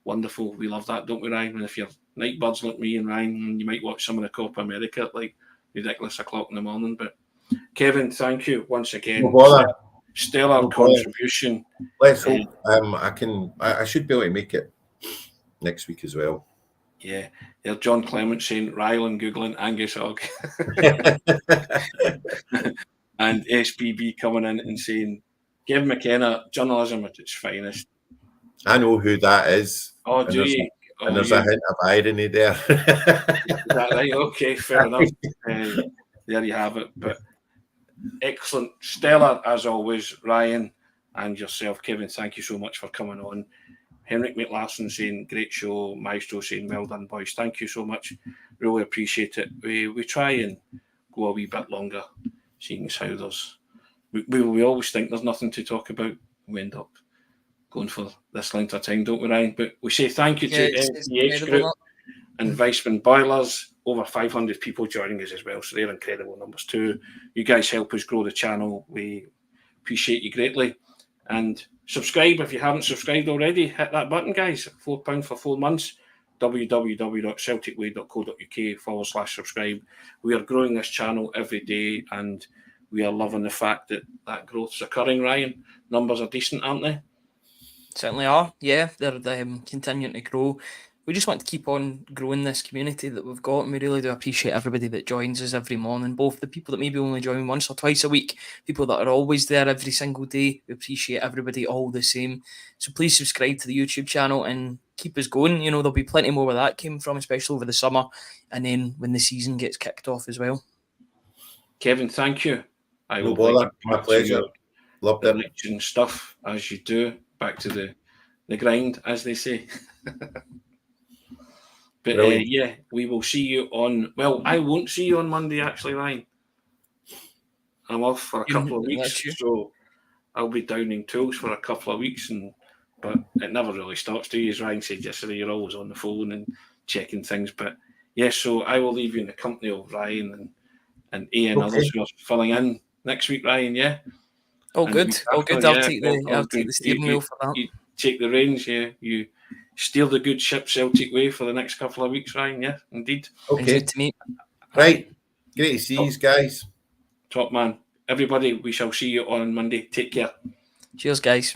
wonderful. We love that, don't we, Ryan? And if you're night birds like me and Ryan, you might watch some of the Copa America at like ridiculous o'clock in the morning. But Kevin, thank you once again. No bother. Stellar No bother. contribution. Let's hope I should be able to make it next week as well. Yeah, there's John Clement saying Ryland googling Angus Hogg, and SPB coming in and saying Kevin McKenna, journalism at its finest. I know who that is. Oh, do you? And there's a hint of irony there. Is that right? Okay, fair enough. There you have it. But excellent, stellar as always, Ryan and yourself, Kevin. Thank you so much for coming on. Henrik McLaughlin saying great show. Maestro saying well done, boys. Thank you so much. Really appreciate it. We try and go a wee bit longer, seeing as how there's we always think there's nothing to talk about. We end up going for this length of time, don't we, Ryan? But we say thank you to MPH Group and Weissman Boilers. Over 500 people joining us as well, so they're incredible numbers too. You guys help us grow the channel. We appreciate you greatly. And subscribe if you haven't subscribed already. Hit that button, guys. £4 for 4 months. www.celticway.co.uk/subscribe. We are growing this channel every day, and we are loving the fact that growth's occurring, Ryan. Numbers are decent, aren't they? Certainly are. Yeah, they're continuing to grow. We just want to keep on growing this community that we've got, and we really do appreciate everybody that joins us every morning, both the people that maybe only join once or twice a week, people that are always there every single day. We appreciate everybody all the same. So please subscribe to the YouTube channel and keep us going. You know, there'll be plenty more where that came from, especially over the summer, and then when the season gets kicked off as well. Kevin, thank you. No bother. My pleasure. Loved it. And stuff as you do. Back to the grind, as they say. But yeah, we will see you on. Well, I won't see you on Monday, actually, Ryan. I'm off for a couple of weeks, so I'll be downing tools for a couple of weeks. But it never really stops, do you? As Ryan said yesterday, you're always on the phone and checking things. But yes, so I will leave you in the company of Ryan and Ian and others who are filling in next week, Ryan. Yeah. Oh, good. Oh, good. I'll take the steering wheel for that. You take the reins. Yeah, you steer the good ship Celtic way for the next couple of weeks, Ryan. Yeah, indeed. Okay. Good to meet. Right. Great to see you guys. Top man. Everybody, we shall see you on Monday. Take care. Cheers, guys.